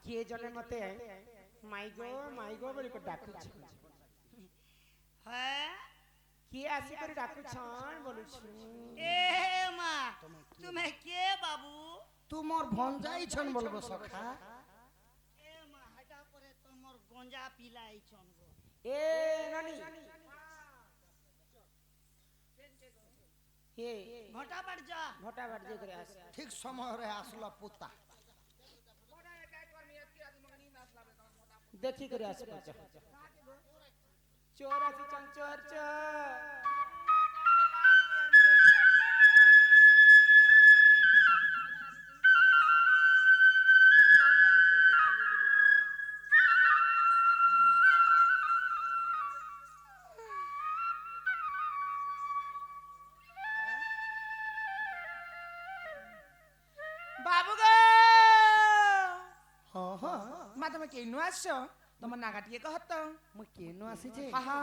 किए जने मते माइगो बोली को डाकु छ है किए आसी कर डाकु छन बोलु छु ए मा तुम्हें के बाबू तू मोर भंजाई छन बोलबो सखा ए मा हटा परे तमोर गंजा पिलाई छन गो ए नानी हे घटा बढ़ जा जे करे आस ठीक समय रे आसला पुता देखी करे आस चोर आसी चंचोर चोर केनु आसो तम नागाटिए कहत म केनु आसी छे आहा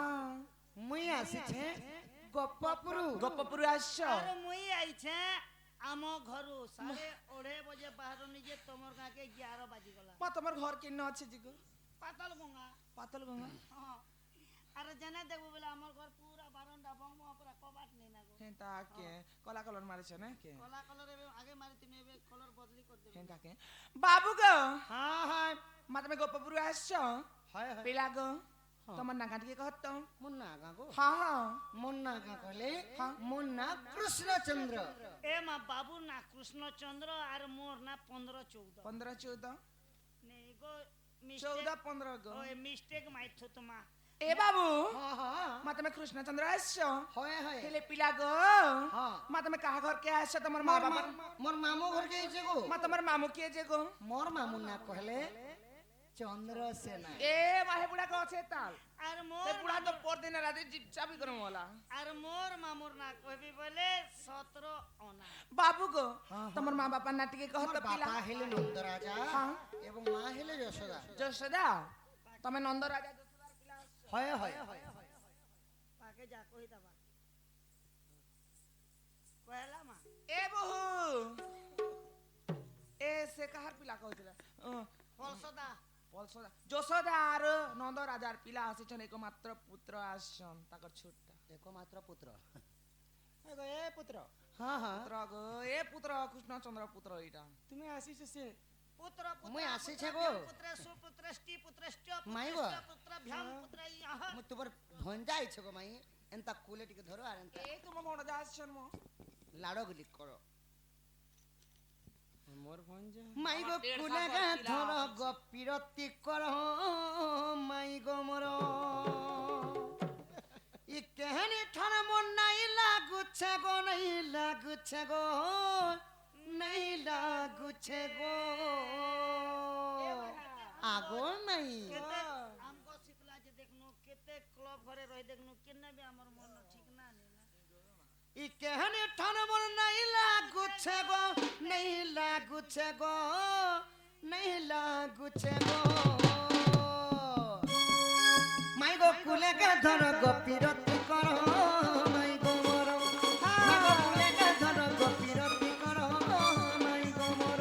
मुई आसी छे गप्पपुरु आसो अरे मुई आई छे आमो घरु 8:30 बजे बाहर निजे तमर गा के 11 बाजी गला म तमर घर केनु अछि जिगु पातल गंगा हां अरे जने देखबो बेला हमर घर पूरा बारंडा बंग पूरा कबाट नै ना गो हेंता के कला कलर मारे छ ने के कला कलर आगे मारी तिने कलर बदली कर दे हेंता के बाबू गो हां हां मातमे गप्पपुरु आसो हाय हाय पिला गो तमर नागाटिए कहत मुन्ना गा गो हां हां मुन्ना गा कहले मुन्ना कृष्णचंद्र ए मा बाबू ना कृष्णचंद्र आर मोर ना 15-14 नै गो 14-15 गो ओए मिस्टेक माइथो तमा ए बाबू हां हां मातमे कृष्णचंद्र आसो हाय हाय हेले पिला गो हां मातमे कहा घर के आसो तमर माँ बाबा मोर मामू घर के जे गो मा तमर मामू के जे गो मोर मामू ना कहले चंद्रसेना ए माहे बुढ़ा को छे ताल आर ते मोर बुढ़ा तो पर दिन राते जिप्चा भी करम वाला आर मोर मामूर ना कहबी बोले 17 आना বাবু গো হ্যাঁ, তোমার মা বাবার না টিকে কহ আমার তো পিলা বাপা হেলে নন্দরাজা হ্যাঁ। এবং মা হেলে যশোদা। যশোদা তুমি নন্দ রাজা যশোদার পিলা হয় হয় পাকে যা কই দাবা কয়লা মা এ বহু এ সে কাহার পিলা কইছিল ফলসদা পলসদা যশোদা আর নন্দ রাজার পিলা আসিছেন একমাত্র পুত্র আসছেন তাকর ছোটটা একমাত্র পুত্র। এ পুত্র হ্যাঁ হ্যাঁ পুত্র গো এ পুত্র কৃষ্ণচন্দ্র পুত্র এটা তুমি আসিছ সে পুত্র মুই পুত্র আসিছে গো। পুত্র সুপুত্রষ্টি পুত্রষ্ঠ মাই গো। পুত্র ভ্যাম পুত্র ইহ ମୁଁ ତୁମର ଭଞ୍ଜା ହେଇଛ ଗো ମାଇ ଏନ୍ତା କୁଲେ ଟିକେ ଧର ଆର ଏନ୍ତା এ তোমার মনে আসছেন মো ଲାଡ଼ ଗୁଲି କର মোর ভঞ্জা ମାଇ ଗୋ ଦେଢ଼ କୁଲେ ସାତ ଗା ପିଲା ଧର ଅଛି। ଗପିରତି କର ମାଇ ଗୋ ମୋର ଇ କେହାନି ଥର ମନ ନାଇ ଲାଗୁଛେ ଗো ନାଇ ଲାଗୁଛେ ଗো ନାଇ ଲାଗୁଛେ ଗো আগো মাই কেতে আমগো শিখলা যে দেখনু কেতে ক্লব ঘরে রই দেখনু কেনে বি আমার মন ঠিক না নে ই কেহানি ঠন মন নাই লাগুছে গো নাই লাগুছে গো নাই লাগুছে গো মাই গো কুলে কে ধর গপিরতি কর মাই গো মোর মাই গো কুলে কে ধর গপিরতি কর মাই গো মোর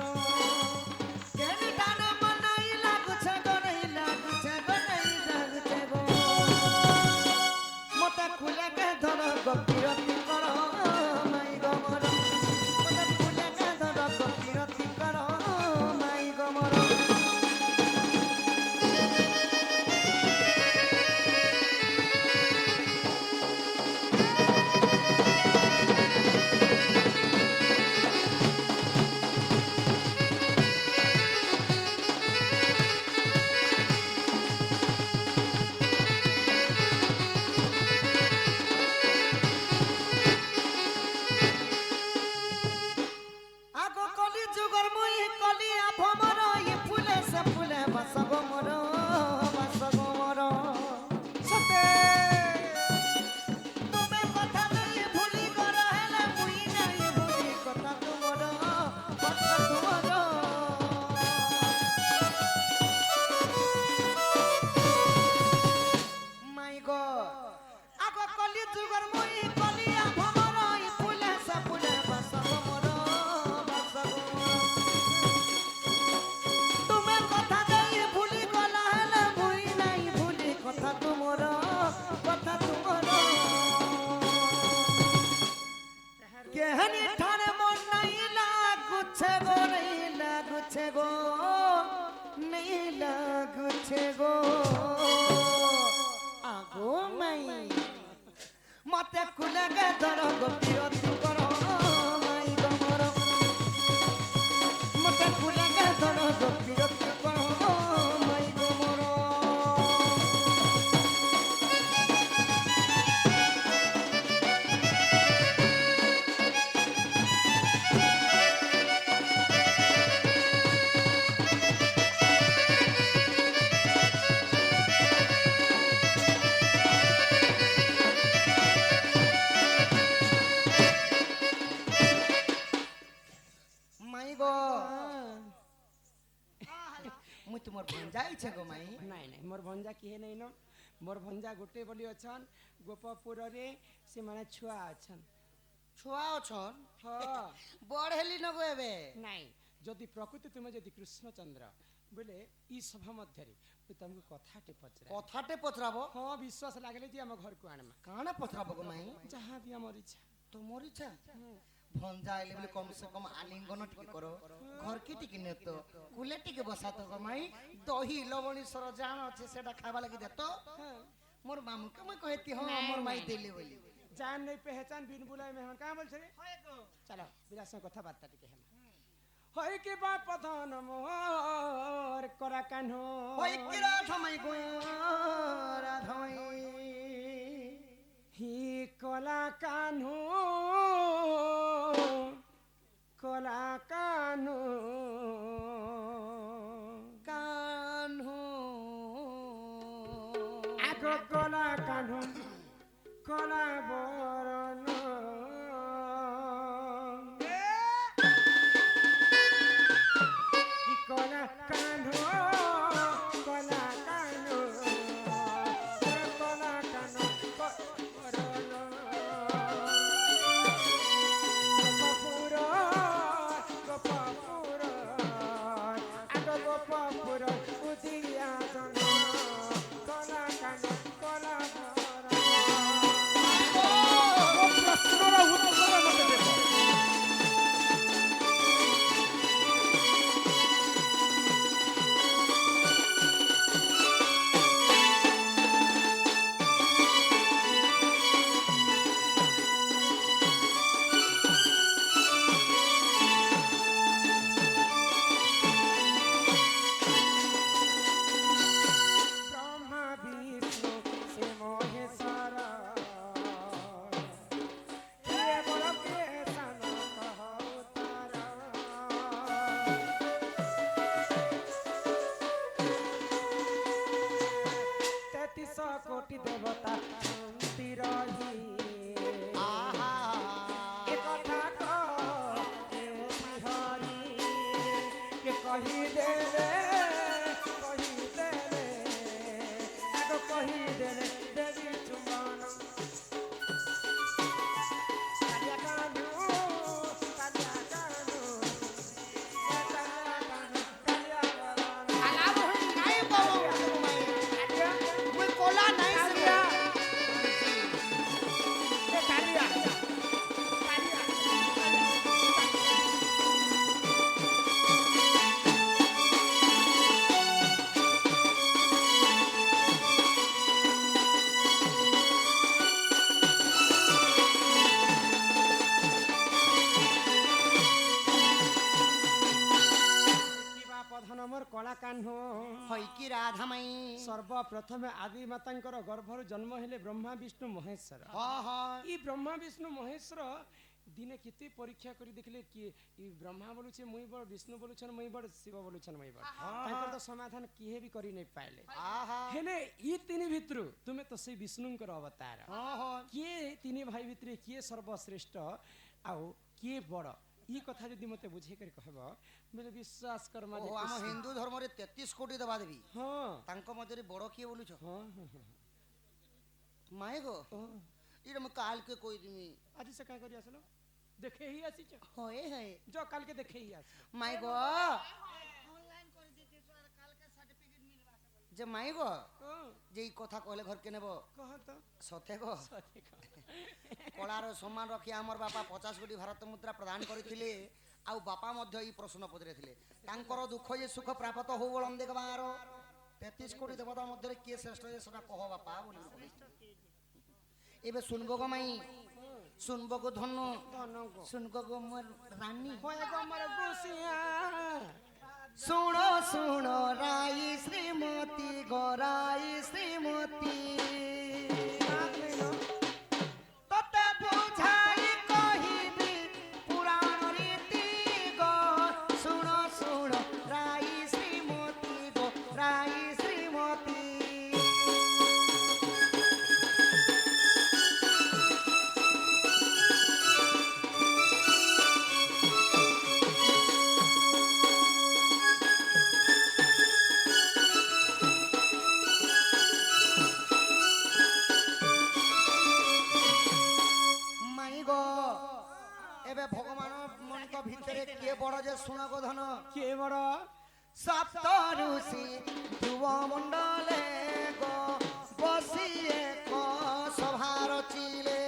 কেহানি ঠন মন নাই লাগুছে গো নাই লাগুছে গো নাই লাগুছে গো মতে কুলে কে ধর গপিরতি কর মাই গো মোর মতে কুলে কে ধর গপিরতি কর মাই গো মোর আগো কলি যুগর মুই কলিয়া ভমর ই ফুলে সে ফুলে বাসগ মোর বাসগ মোর সতে তুমি কথা নাই ভুলি গর হেলে মুই নাই ভুলি কথা তোমার কথা তোমার মাই গো আগো কলি যুগর মুই কলিয়া ভমর ই ফুলে সে ফুলে বাসগ মোর বাসগ মোর তুমি কথা নাই ভুলি গলা হেলে মুই নাই ভুলি কথা তোমার কথা তোমার কেহানি ঠানে মন নাই লাগুছে গো নাই লাগুছে গো নাই লাগুছে গো আগো মাই মতে কুলে গে ধর গপিরতি কর মাই গো মোর মতে কুলে গে ধর গপিরতি কর মাই গো মোর মাই গো মুই তোমার ভঞ্জা ইছে গো মাই নাই নাই মোর ভঞ্জা কিহে নাই ন মোর ভঞ্জা গোটে বলি অছন গোপপুরে সে মানে ছুয়া অছন ছুয়া অছন হ বড় হেলি নগো এবে নাই যদি প্রকৃতি তুমি যদি কৃষ্ণচন্দ্র বলে ই সভা মধ্যে তুমি কথাটে পচরা কথাটে পচরাবো হ্যাঁ বিশ্বাস লাগলে যে আমার ঘরকু আনমা কানা পচরাবো গো মাই যাহা বি আমার ইচ্ছা তোমার ইচ্ছা ভঞ্জা আইলে বলে কম সে কম আলিঙ্গন টিকে করো ঘর কি টিকে নে তো কুলে টিকে বসা তো গো মাই দহি লবণী সর জান আছে সেটা খাবা লাগি দে তো মোর মামু কে মই কইতি হ মোর মাই দেলি বলি জান নেই পেহচান বিন বুলাই মেহমান কাঁ বলছে রে হয় গো চলো বিরাট সঙ্গে কথাবার্তা টিকে হেমা হয় কি বা পথন মোর করা কানো ওই কি রাধমাই গো রাধমাই হি কলা কানো কলা কানো কানহু আগো কলা কানো কলা বরণ କହିଦେ ରେ କହିଦେ ରେ ଆଗ କହିଦେ ରେ ଦେବି ଚୁମ୍ବନ କାଳିଆ କାନୁ କାଳିଆ କାନୁ କାଳିଆ ବରଣ ଆଲାପ ହୋଇ ନାଇଁ ବାବୁ କାଳିଆ ମୁଇଁ କୋଲା ନାଇଁ କାଳିଆ ଏ କାଳିଆ କାଳିଆ କିବା ପଧନ ମୋର କଳା କାହ୍ନୁ হইকি রাধা মাই ସର୍ବପ୍ରଥମେ ଆଦି ମାତାଙ୍କର ଗର୍ଭରୁ ଜନ୍ମ ହେଲେ ବ୍ରହ୍ମା ବିଷ୍ଣୁ ମହେଶ୍ୱର হ হ ଇ ବ୍ରହ୍ମା ବିଷ୍ଣୁ ମହେଶ୍ୱର ଦିନେ କେତେ ପରୀକ୍ଷା କରି ଦେଖିଲେ କିଏ ଇ ବ୍ରହ୍ମା ବୋଲୁଛେ ମୁଇଁ ବଡ଼ ବିଷ୍ଣୁ ବୋଲୁଛନ୍ ମୁଇଁ ବଡ଼ ଶିବ ବୋଲୁଛନ୍ ମୁଇଁ ବଡ଼ ତାଙ୍କର ତ ସମାଧାନ କିଏ ବି କରି ନାଇଁ ପାଇଲେ আহা ହେଲେ ଇ ତିନି ଭିତରୁ ତୁମେ ତ ସେଇ ବିଷ୍ଣୁଙ୍କର ଅବତାର হ হ କିଏ ତିନି ଭାଇ ଭିତରେ କିଏ ସର୍ବଶ୍ରେଷ୍ଠ ଆଉ କିଏ ବଡ଼ ଇ କଥା ଯଦି ମତେ ବୁଝେଇ କରି କହିବ ବୋଲେ ବିଶ୍ୱାସ କର ও ମାନେ ଆମ ହିନ୍ଦୁ ଧର୍ମରେ 33 କୋଟି ଦେବା ଦେବୀ ହଁ ତାଙ୍କ ମଧ୍ୟରେ ବଡ଼ କିଏ ବୋଲୁଛ ହଁ ହଁ ହଁ ମାଏ ଗো ଇରେ ମୁଁ କାଲକେ କହିଦିମି ଆଜି ସେ କାଁ କରି ଆସିଲ ଦେଖେ ହି ଆସିଛ ହଏ ହଏ जो काल के देखे ही आस মাই গো ऑनलाइन कर दीजिए तो कल के सर्टिफिकेट मिलवा से बोले যে মাই গো ओ যে এই কথা কইলে ঘরকে নেব कह तो সতে গো सही कह কলার সম্মান রক্ষি আমার বাপা 50 কোটি ভারত মুদ্রা প্রদান করিଥିଲେ ଆଉ ବାପା ମଧ୍ୟ ଏଇ ପ୍ରଶ୍ନ ପଚାରିଥିଲେ ତାଙ୍କର ଦୁଃଖ ଯେ ସୁଖ ପ୍ରାପ୍ତ ହଉ ବଳନ ଦେଖବାର 33 କୋଟି ଦେବତା ମଧ୍ୟରେ କିଏ ଶ୍ରେଷ୍ଠ ଯେ ସେଟା କହ ବାପା ବୋଲି ଏବେ শুনবো গো মাই শুনবো গো ধন্য दोनों को শুনবো গো মোর রানী होए को मर गुसिया শুনো শুনো রাই শ্রীমতী গরাই শ্রীমতী তোতে বুঝাই কহিবি পুরাণ রীতি গো শুনো শুনো রাই শ্রীমতী গো রাই শ্রীমতী মাই গো এবে ভগবান মনক ভিতরে কে বড় যে শুনো গো ধন के बड़ সপ্ত ঋষি ধ্রুব মণ্ডলে গো বসি এক সভার চিলে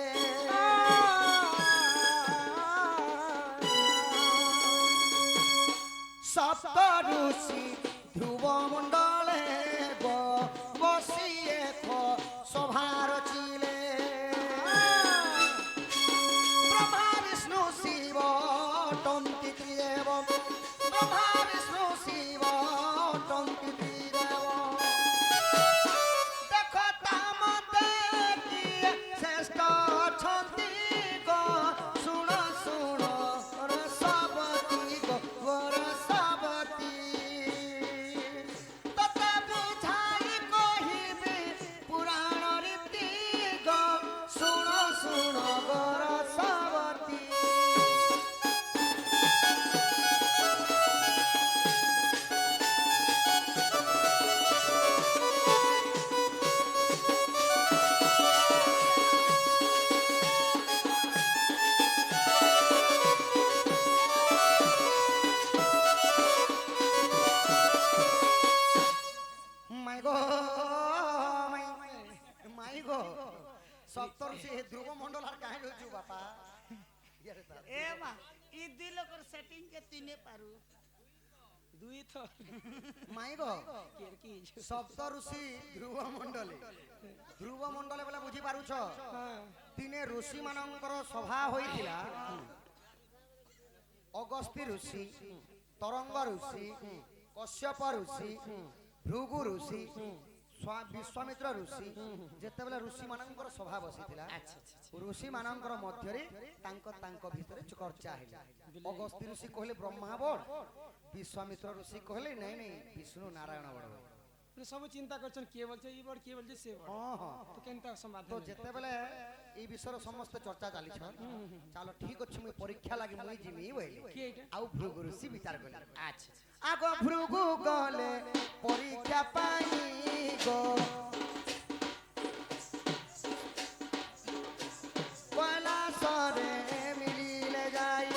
সপ্ত ঋষি ধ্রুব মণ্ডলে গো বসি এক সভার চিলে ব্রহ্মা বিষ্ণু শিব টন্তি ত্রিদেব ব্রহ্মা বিষ্ণু শিব টন্তি ত্রিদেব দেখো তামতে কিয়ে শ্রেষ্ঠ অছন্তি গো শুণ শুণ রসবতী গো রসবতী তোতে বুঝাই কহিবি পুরাণ রীতি গো শুণ শুণ গো রসবতী মাই গো মাই গো সপ্তর সে ধ্রুব মন্ডল আর কাহে রইছু বাপা ইয়ারে তার ए मां ई दिल कर सेटिंग के तीने पारू दुई तो মাই গো केर की সপ্ত ঋষি ধ্রুব মন্ডলে ধ্রুব মন্ডলে বলে বুঝি পারুছ हां দিনে ঋষি মানଙ୍କର সভা হইছিলা অগস্তি ঋষি তরঙ্গ ঋষি কশ্যপ ঋষি ভৃগু ঋষি ବିଶ୍ୱାମିତ୍ର ଋଷି ଯେତେବେଳେ ଋଷି ମାନଙ୍କର ସଭା ବସିଥିଲା ଋଷି ମାନଙ୍କର ମଧ୍ୟରେ ତାଙ୍କ ତାଙ୍କ ଭିତରେ ଚର୍ଚ୍ଚା ହେଲା ଅଗସ୍ତି ଋଷି କହିଲେ ବ୍ରହ୍ମା ବଡ଼ ବିଶ୍ୱାମିତ୍ର ଋଷି କହିଲେ ନାଇଁ ନାଇଁ ବିଷ୍ଣୁ ନାରାୟଣ ବଡ଼ सब चिंता करछन के बोलछे ई बड़ के बोलछे से बड़ ହଁ ହଁ तो केनता ତ समाधान ଯେତେବେଳେ এই ବିଷୟରେ ସମସ୍ତେ ଚର୍ଚ୍ଚା ଚାଲିଛନ୍ ଚାଲ ଠିକ ଅଛି ମୁଇଁ ପରୀକ୍ଷା ଲାଗି ମୁଇଁ ଯିମି ବୋଇଲି के एटा ଆଉ ଭୃଗୁ ঋষি বিচার কলে আচ্ছা আগ ভৃগু গলে পরীক্ষা পাই গো কৈলাসরে মিলিলে যাই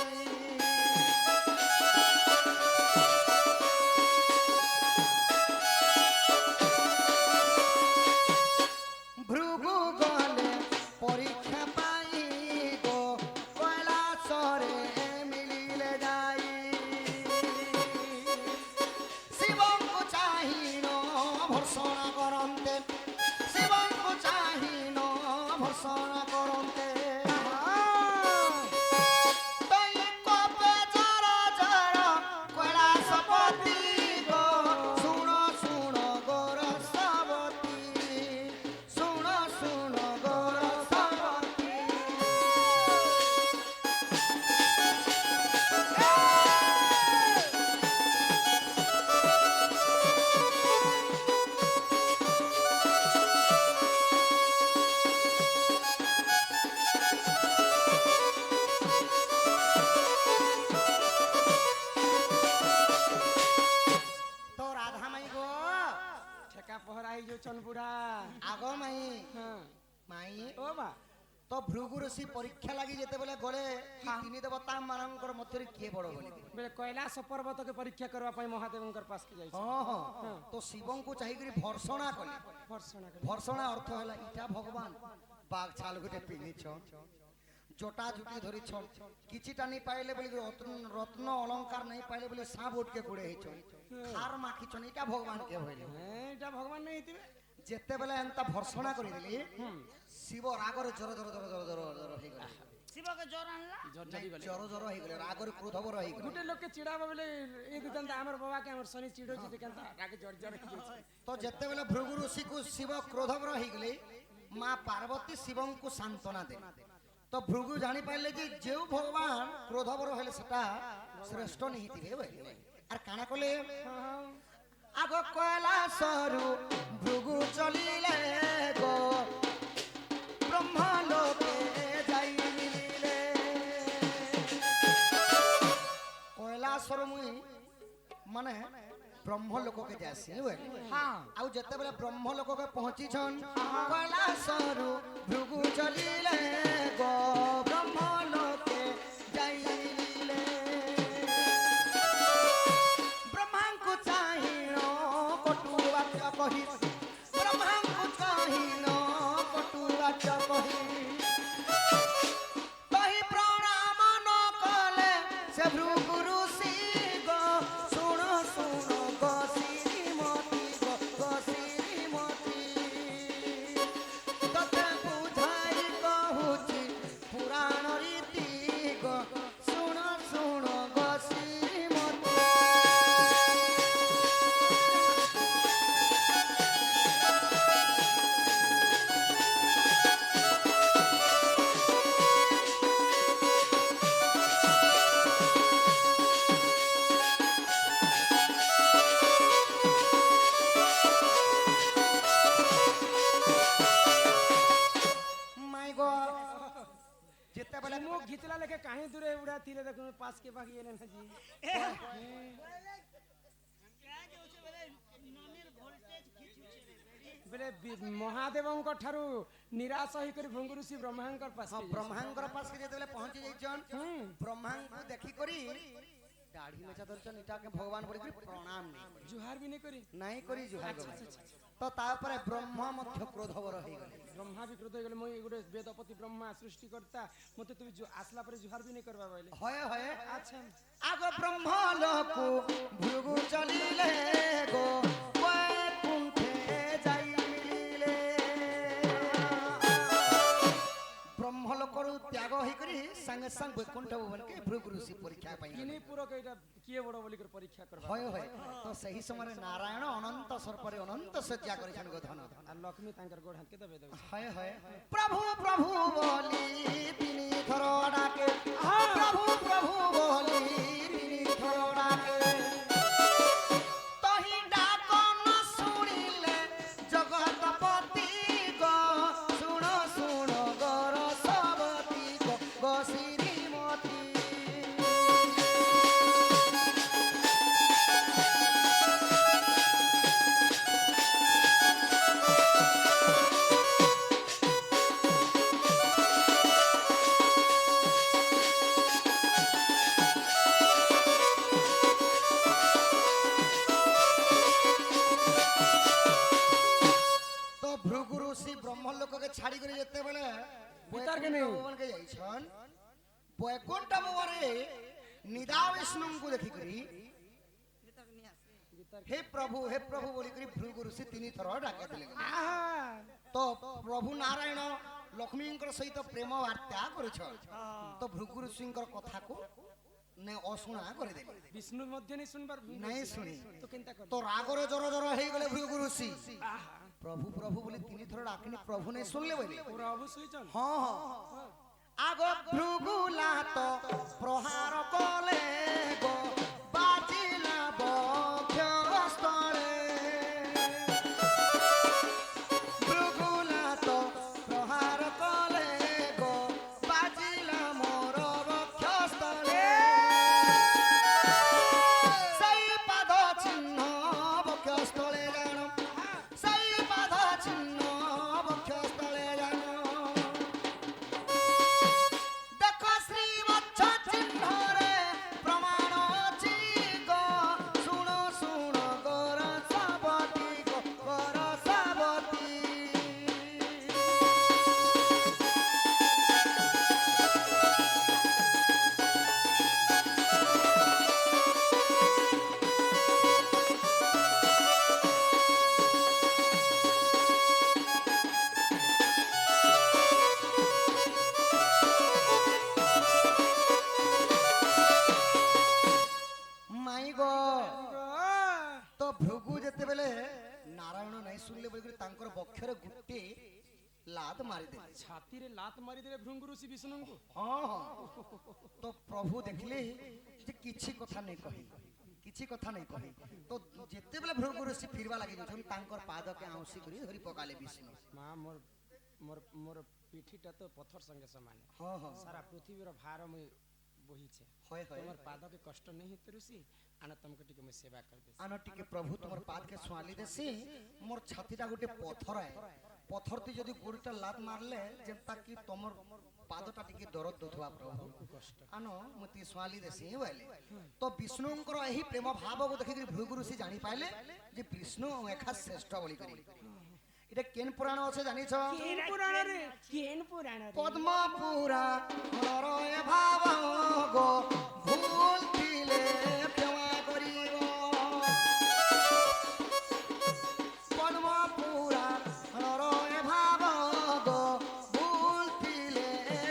ভৃগু গলে পরীক্ষা পাই গো কৈলাসরে মিলিলে যাই শিবଙ୍କୁ চাহিন ভর্ষণা করন্তে শিবଙ୍କୁ চাহিন ভর্ষণা করন্তে দৈনিক জর জর কৈলাসপতি গো শুণ শুণ গোরসবতী শুণ শুণ গোরসবতী তো রাধা মাই গো ঠেকা পহরা হয়ে যাচ্ছন বুড়া আগ মাই হ্যাঁ মাই ও বা তো ভৃগু ঋষি পরীক্ষা লাগি যেতেবেলে গলে কি তিনি দেবতা ମାନଙ୍କର ମଧ୍ୟରେ କିଏ ବଡ ବୋଲି বেলে কৈলাস পর্বতকে পরীক্ষা করবা পাই মহাদেবঙ্কর পাশকে যাইছে ହଁ ହଁ ତ ଶିବଙ୍କୁ ଚାହିଁକରି ଭର୍ଷଣା କଲେ ভর্ষণা করে ଭର୍ଷଣା ଅର୍ଥ ହେଲା ଇଟା ଭଗବାନ ବାଘ ଛାଲ ଗୋଟେ ପିନ୍ଧିଛ ଜଟା ଜୁଟି ଧରିଛ କିଛିଟା ନେଇ ପାଇଲେ ବୋଲି ରତ୍ନ ଅଳଙ୍କାର ନେଇ ପାଇଲେ ବୋଲି ସାଁ ବୋଟକେ ଗୁଡେ ହେଇଛ ଖାର ମାଖିଛନ୍ ଇଟା ଭଗବାନ କେ ହଇଲେ হ্যাঁ এটা ভগবান নেই হইতিবে ଯେତେବେଳେ ଏନ୍ତା ଭର୍ଷଣା କରିଦେଲି ଶିବ ରାଗରେ ଜର ଜର ଜର ଜର ଜର ଜର ହେଇଗଲେ ଶିବকে জ্বর আনলা ଜର ଜର ହେଇଗଲେ ରାଗରେ କ୍ରୋଧବର ହେଇଗଲେ গোটে লোককে চিড়াবা বলে এই দুকানটা আমার বাবাকে আমার শনি চিড়োছি যে কেনতা রাগে জড় জড় হইছে ତ ଯେତେବେଳେ ଭୃଗୁ ଋଷିକୁ ଶିବ କ୍ରୋଧବର ହେଇଗଲେ ମା ପାର୍ବତୀ ଶିବଙ୍କୁ ସାନ୍ତ୍ୱନା ଦେଲେ ତ ଭୃଗୁ ଜାଣିପାରିଲେ ଯେ ଯେଉଁ ଭଗବାନ କ୍ରୋଧବର ହେଲେ ସେଟା ଶ୍ରେଷ୍ଠ ନିହିଥିବେ ବୋଇଲେ ଆର କାଣା କଲେ ଆଗ কৈলাସରୁ ଭୃଗୁ ଚଲିଲେ ଗো ବ୍ରହ୍ମଲୋକେ ଯାଇ ମିଳିଲେ কৈলাସରୁ ମୁଇଁ ମାନେ ବ୍ରହ୍ମଲୋକକେ ଯାସି ଆଉ ଯେତେବେଳେ ବ୍ରହ୍ମଲୋକକେ ପହଞ୍ଚିଛନ୍ কৈলাସରୁ ଭୃଗୁ ଚଲିଲେ ଗো ବ୍ରହ୍ମଲୋକେ ଯାଇ ମିଳିଲେ ବ୍ରହ୍ମାଙ୍କୁ ଚାହିଁନ କଟୁ ବାକ୍ୟ କହି ବ୍ରହ୍ମାଙ୍କୁ ଚାହିଁନ କଟୁ ବାକ୍ୟ କହି କହି ପ୍ରଣାମ ନ କଲେ ସେ ଭୃଗୁ ଋଷି ଗো ଶୁଣ ଶୁଣ ଗো ଶ୍ରୀମତୀ ଗো ଶ୍ରୀମତୀ ତତେ ବୁଝାଇ କହୁଛି ପୁରାଣ ରୀତି ଗো ଶୁଣ ଶୁଣ ଗো ଶ୍ରୀମତୀ মাই গো যেতেবেলে মুখ ঘিচলা লেখে কাহি দূরে উড়া তীরে দেখুন পাশ के बाकी এলেন জি ননির ভোল্টেজ খিচুছে বেলে মহাদেবঙ্ক ঠারু নিরাশ হই করে ভঙ্গু ঋষি ব্রহ্মাঙ্কর পাশ ହଁ ବ୍ରହ୍ମାଙ୍କର ପାଶକେ ଯେତେବେଳେ ପହଞ୍ଚି ଯାଇଛନ୍ ବ୍ରହ୍ମାଙ୍କୁ ଦେଖିକରି ଦାଢି ମେଚା ଧରିଛନ୍ ଇଟାକେ ଭଗବାନ ବୋଲିକରି ପ୍ରଣାମ ନେଇ କରି জুহার বি নেই করি ନାଇଁ କରି ଜୁହାର କଲେ ତ ତାପରେ ବ୍ରହ୍ମ ମଧ୍ୟ କ୍ରୋଧବର ହେଇଗଲେ ব্রহ্মা বি ক্রোধ হয়ে গেলে মই গোটে বেদপতি ব্রহ্মা সৃষ্টিকর্তা মতে তুমি আসলা পরে জুহার বি নেই করবা বলে হয়ে হয়ে আচ্ছা আগ ব্রহ্ম লোকু ভৃগু চলিলে গো বৈকুণ্ঠে যাই মিলিলে ব্রহ্ম লোকରୁ ত্যাগ ହେଇକରି ସାଙ୍ଗେ ସାଙ୍ଗେ ବୈକୁଣ୍ଠ ଭୁବନକେ ଭୃଗୁ ଋଷି ପରୀକ୍ଷା ପାଇଁ কিনি পুরো এটা কিয়ে বড় বলি করে পরীক্ষা করবা হয় হয় তো ସେହି ସମୟରେ ନାରାୟଣ ଅନନ୍ତ ସର୍ପରେ ଅନନ୍ତ ଶଯ୍ୟା କରିଛନ୍ତି ଗୋଧନ আর লক্ষ্মী তাঙ্কর গোড় হাতকে দবে দেবে হয় হয় প্রভু প্রভু বলি তিনি থর ডাকে প্রভু প্রভু বলি তিনি থর ডাকে তহি ডাক ন শুনিলে জগতপতি গো শুণ শুণ গর সবতি গো শ্রীমতী के नहीं भवन के जाइछन बैकुंठ भवरे निदा विष्णु को देखि करी हे प्रभु बोली करी भृगु ऋषि तीन थर डाके देले तो प्रभु नारायण लक्ष्मींकर सहित प्रेम वार्ता करिछ तो भृगु ऋषिंकर कथा को ने अशुणा करे देले विष्णु मध्य नहीं सुनबार नहीं सुनी तो केनता कर तो रागरे जर जर हे गले भृगु ऋषि प्रभु बोली तीन थर डाकनी प्रभु ने सुनले बोले प्रभु सुइचन हाँ हाँ आगो भृगुला तो प्रहार कले गो बाजिला बक्षस्थले भृगुला तो प्रहार कले गो बाजिला मोर बक्षस्थले सई पाद चिन्ह बक्षस्थले जानो सई पाद चिन्ह बक्षस्थले जानो देखो श्री वत्स चिन्हरे प्रमाण अछि गो सुनो सुनो गोर सावती गोर सावती माई गो तो भृगु जेते बेले नारायण नहीं सुनले बोल कर तांकर बक्षरे गुट्टे लात मारी दे छाती रे लात मारी देले भृंगु ऋषि विष्णु को हां हां तो प्रभु देखले जे किछि कथा नहीं कहि किछि कथा नहीं कहि तो जेते बेले भृगु ऋषि फिरवा लागि जछन तांकर पाद के आउसी करी धरि पकाले विष्णु मां मोर मोर मोर पीठीटा तो पत्थर संगे समान है हां हां सारा पृथ्वी रो भार में बोही छे होय होय तोमर पाद के कष्ट नहीं हेतु ऋषि आना तुमको टिके मैं सेवा कर दे आनो टिके प्रभु तुमर पाद के स्वाली देसी मोर छातीटा गुटे पत्थर है पत्थर ती जदी गुड़टा लात मारले जेंता कि तुमर पादटा टिके दरद दोथवा प्रभु कष्ट आनो मती स्वाली देसी बोले तो विष्णुंकर एही प्रेम भाव को देखि भृगु ऋषि जानि पाइले जे विष्णु एखा श्रेष्ठ बोली करी इटा केन पुराण আছে জানিছ केन पुराण रे पद्म पुराण रय भाव गो भूल थिले क्षमा करिवो पद्म पुराण रय भाव गो भूल थिले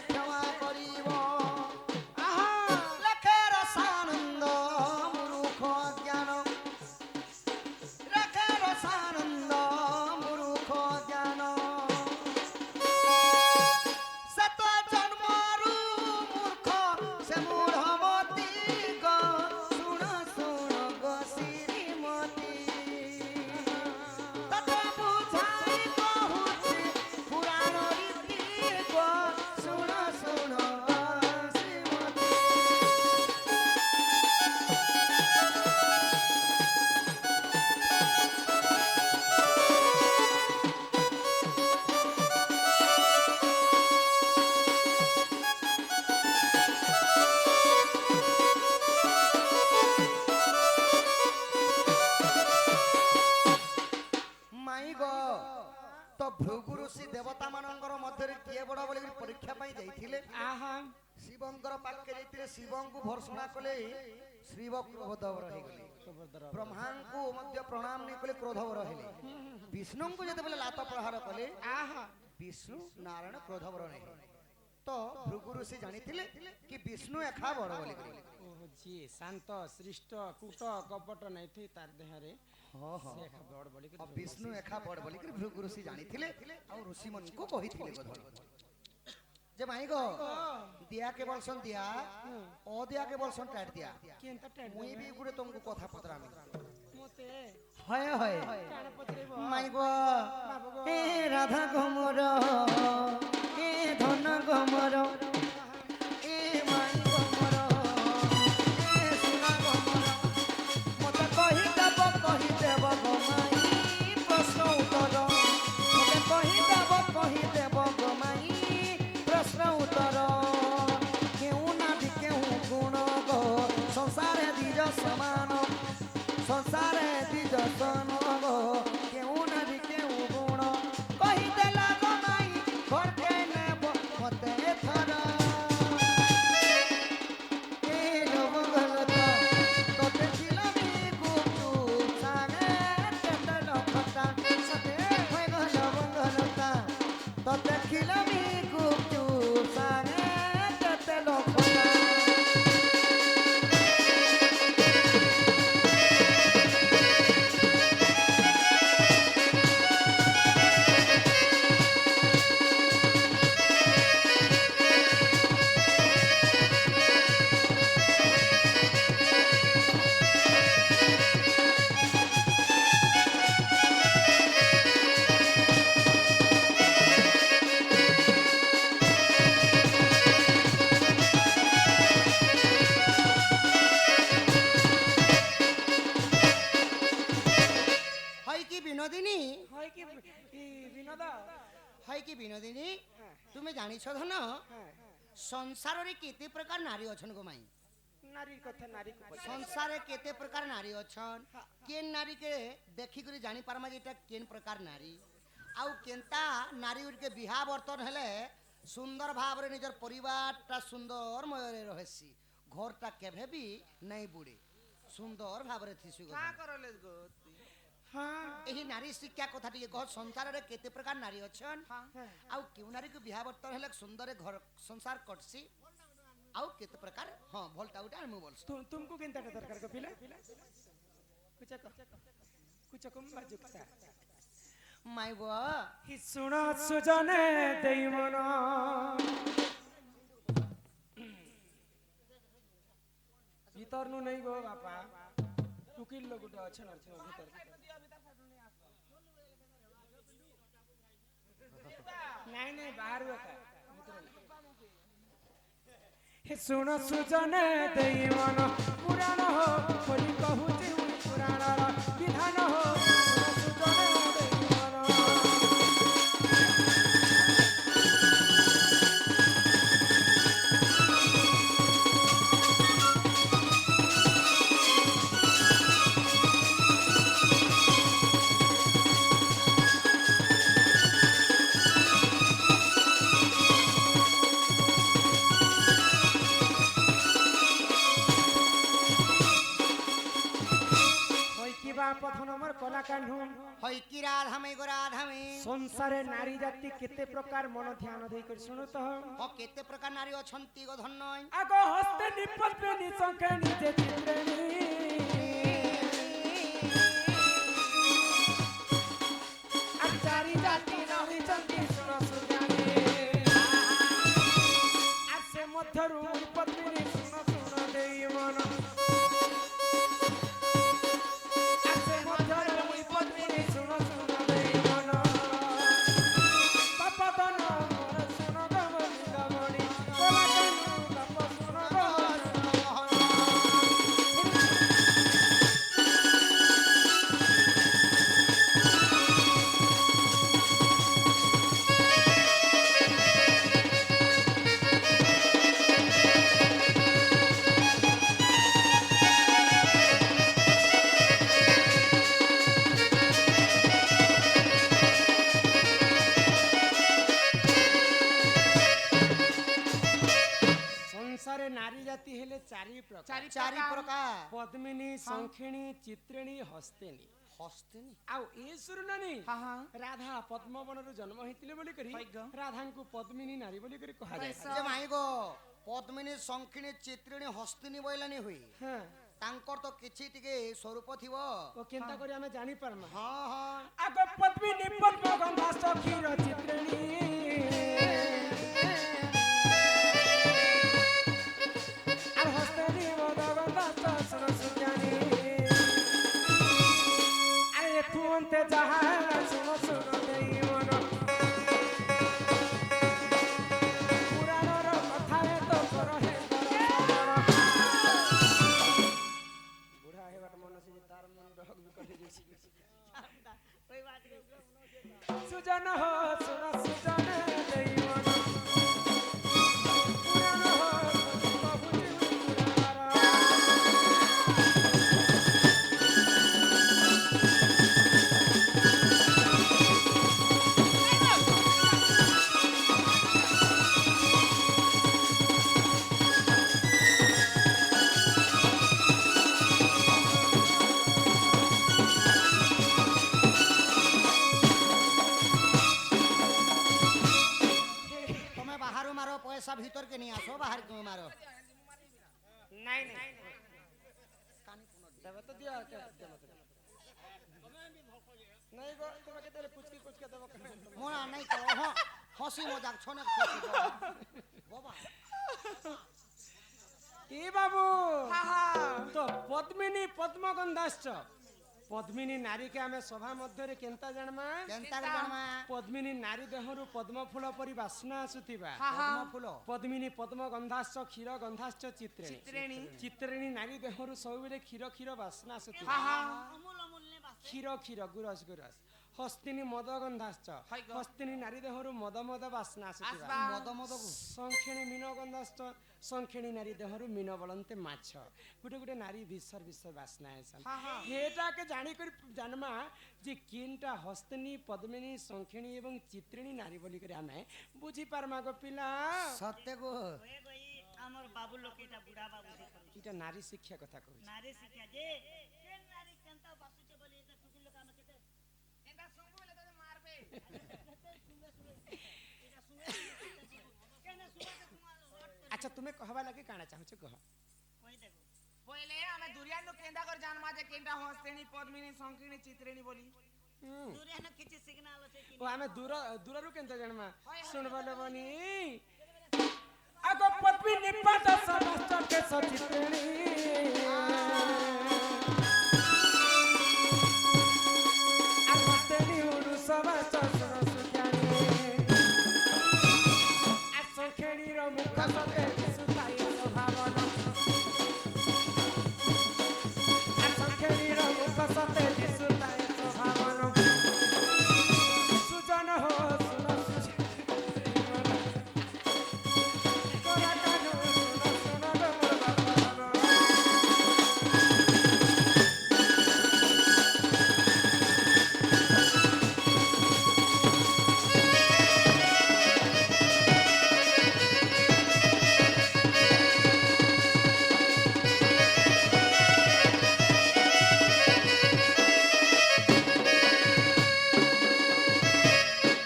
क्षमा करिवो आहा लखे रसानंद मूर्ख ज्ञान लखे रसानंद मूर्ख ज्ञान सत जन्मरु मूर्ख से मूढ़मती गो सुन सुन गो श्रीमती तत बुझाई कहुछि पुराण रीति गो सुन सुन गो श्रीमती माई गो तो भृगु ऋषि देवता मानकर मध्य किए बड़ बोली परीक्षा पाई जाइथिले आहा शिवंकर पाखे जाइथिले शिवंकु भर्सना कले शिव क्रोधवर रहि गले ब्रह्मा को मध्य प्रणाम नहीं कले क्रोधवर रहिले विष्णु को जते बेले लात प्रहार कले आहा विष्णु नारायण क्रोधवर नहीं तो भृगु ऋषि जानिथिले कि विष्णु एखा बड़ बोली ओहो जी शांत सृष्ट कूट कपट नहीं थी तार देह रे हां हां से खा बड़ बोली अब विष्णु एखा बड़ बोली कर भृगु ऋषि जानिथिले और ऋषि मन को कहिथिले गध जे माई गो दिया के बोलसन दिया ओ दिया के बोलसन टाट दिया केनता टेड मुई भी गुडे तुमको कथा पतरा में मोते हाय हाय कान पत्रेबो माई गो ए राधा गमर ए धन गमर ए माई गमर ए सुना गमर मत कहि देव गो माई प्रश्न उत्तर मत कहि देव गो माई प्रश्न उत्तर केहू ना भी केहू गुण गो संसार दिज समान संसार दिज सन गो केहू ना भी केहू गुण कहि देला गो माई घर के नेब मते বিনোদিনী হয় কি বিনোদ হয় কি বিনোদিনী তুমি জানিছ ধন সংসারে কেতে প্রকার নারী অছন গো মাই নারীর কথা নারী সংসারে কেতে প্রকার নারী অছন কেন নারী কে দেখি করে জানি পারমা যে এটা কেন প্রকার নারী আউ কেনতা নারী উড়কে বিহা বর্তন হেলে সুন্দর ভাবে নিজের পরিবারটা সুন্দর মୟରେ রহেছি ঘরটা কেভে বি নাই বুড়ে সুন্দর ভাবে থিসু গো কা করলে গো হ্যাঁ ଏହି ନାରୀ ଶିକ୍ଷା କଥା ଟିକେ କହ ସଂସାରରେ କେତେ ପ୍ରକାର ନାରୀ ଅଛନ୍ ଆଉ କେଉଁ ନାରୀକୁ ବିହା ବର୍ତ୍ତନ ହେଲେ ସୁନ୍ଦର ଘର ସଂସାର କଟସି ଆଉ କେତେ ପ୍ରକାର ହଁ ଭଲଟା ଗୋଟେ ମୁଁ ବୋଲସି तुमको किंता दरकार को पिला कुछ कम बाजुकता ମାଇ ବୁଅ हि सुन सुजने देई मन भीतर नु नहीं गो बापा टुकिल लोग गुटे अछन भीतर नहीं नहीं बाहर का हे सुन सुजने देई मन पुराण हो बोली कहूची पुराण विधान हो सुन सुजने देई मन প্রথম নম্বর কলা কান্ডু হয় কি রাধামে গো রাধামে সংসারে নারী জাতি কেতে প্রকার মন ধ্যান দেই করে শুনো তো হ কেতে প্রকার নারী অছন্তি গো ধন্য আগ হস্তে নিপত্রে নিসংকে নিজে চিত্রেনি আর চারি জাতি নারী জাতি শুনো সুজানি আর সে মধ্যরু পত্নী শুনো শুনো দেই মন संसारे नारी जाति हेले चारि प्रकार চারি প্রকার पद्मिनी संखिणी चित्रिणी हस्तिनी হস্তিনী आउ ए सुरनानी हाँ हाँ राधा पद्मवन रु जन्म हेतिले बोली करी हैगो। राधा को पद्मिनी नारी बोली करी कहा जाय যে মাই গো পদ্মিনী শঙ্খিনী চিত্রিণী হস্তিনী বইলানি হুই हां ତାଙ୍କର ତ କିଛି ଟିକେ ସ୍ୱରୂପ ଥିବ ओ केनता करी हमें जानी परमा ହଁ ହଁ आग पद्मिनी पद्मगंधा सखीर चित्रिणी আর হস্তিনী মদগন্ধা সসুর সুজানি আরে তুনতে যাহা শুনো শুনো দেই মন পুরাণর কথারে তো করহে বুড়া হেবাট মন আছে যে তার মন রহক বিকটে গেছি कोई बात नहीं সুজন হো শুনো সুজন দেই মন পুরাণ হো প্রভু পুরাণ ତମେ ବାହାରୁ ମାର ପଇସା ଭିତରକେ নিয়ে আসো বাহার কে মারো नहीं नहीं देवे तो दिया नहीं गो तुम्हें कहते कुछ के देवो মোরা নাই তো হসি মজাক ছনে বাবা ए बाबू हाँ हाँ तो पद्मिनी पद्मगंधाश्च पद्मिनी नारी के आमे सभा मध्य रे केनता जानमा কেনতা জানমা पद्मिनी नारी देहरु पद्म फूल परि बासना आसुतिबा हाँ हाँ পদ্ম ফুল पद्मिनी पद्मगंधाश्च क्षीर गंधाश्च चित्रिणी चित्रिणी चित्रिणी नारी देहरु सबुरे क्षीर क्षीर बासना आसुतिबा हाँ हाँ अमूल अमूल ने बात क्षीर क्षीर गुरस गुरस ହସ୍ତିନୀ ମଦ ଗନ୍ଧାଶ୍ଚ ହଇ ଗ। ହସ୍ତିନୀ ନାରୀ ଦେହରୁ ମଦ ମଦ ବାସ୍ନା ଆସୁଥିବା ଆସବା। ମଦ ମଦକୁ ଶଙ୍ଖିଣୀ ମୀନ ଗନ୍ଧାଶ୍ଚ ଶଙ୍ଖିଣୀ ନାରୀ ଦେହରୁ ମୀନ ବଳନ୍ତେ ମାଛ ଗୋଟେ ଗୋଟେ ନାରୀ ବିଷର ବିଷର ବାସ୍ନା ଆସନ୍ ହଁ, ହଁ। ହେଟାକେ ଜାଣିକରି ଜାନମା ଯେ କିନଟା ହସ୍ତିନୀ ପଦ୍ମିନୀ ଶଙ୍ଖିଣୀ ଏବଂ ଚିତ୍ରିଣୀ ନାରୀ ବୋଲିକରି ଆମେ ବୁଝିପାରମା ଗୋ ପିଲା ସତ୍ୟ ଗୋ କହେ ଗଇ ଆମର ବାବୁ ଲୋକ ଏଟା ବୁଢା ବାବୁ ସେ କରୁଛି ଏଟା ନାରୀ ଶିକ୍ଷା କଥା କହୁଛି ନାରୀ ଶିକ୍ଷା ଯେ କେନ୍ ନାରୀ କେନ୍ତା ବାସୁଛେ ବୋଲି ଏଟା ଟୁକି ଲୋକ ଆମେ କେତେ ଏଟା ସବୁ ହେଲେ ତତେ ମାରବେ। କେନେ ସୁବା କେ ତୁମ ରଟ ଆଚ୍ଛା ତୁମେ କହିବା ଲାଗି କାଣା ଚାହୁଁଛ କହ କହି ଦେଖ ବୋଇଲେ ଆମେ ଦୁରିଆନୁ କେନ୍ତା କରି ଜାନମା ଯେ କେନ୍ଟା ହସ୍ତେଣି ପଦ୍ମିନୀ ଶଙ୍କିଣୀ ଚିତ୍ରିଣୀ ବୋଲି ଦୁରିଆନ କିଛି ସିଗ୍ନାଲ ଅଛି କି ଓ ଆମେ ଦୂରରୁ କେନ୍ତା ଜାଣମା ହଇ, ହଇ, ଶୁଣବଲେ ବନି ଆଗ ପଦ୍ମିନୀ ପାଦ ସମସ୍ତ କେଶ ଚିତ୍ରିଣୀ ଆଗସ୍ତେନି ଉଡୁ ସମସ୍ତ ସୁର ସୁଜ୍ଞାଣୀ ଆସଖେଣୀର ମୁଖ ସତେ ଦିଶୁଥାଏ ସ୍ୱଭାବନ ଆସଖେଣୀର ମୁଖ ସତେ ଦିଶୁଥାଏ ସ୍ୱଭାବନ ସୁଜନ ହୋ ସୁର କୋରାକାନୁ ସୁର ସୁର ମୋର ବାପର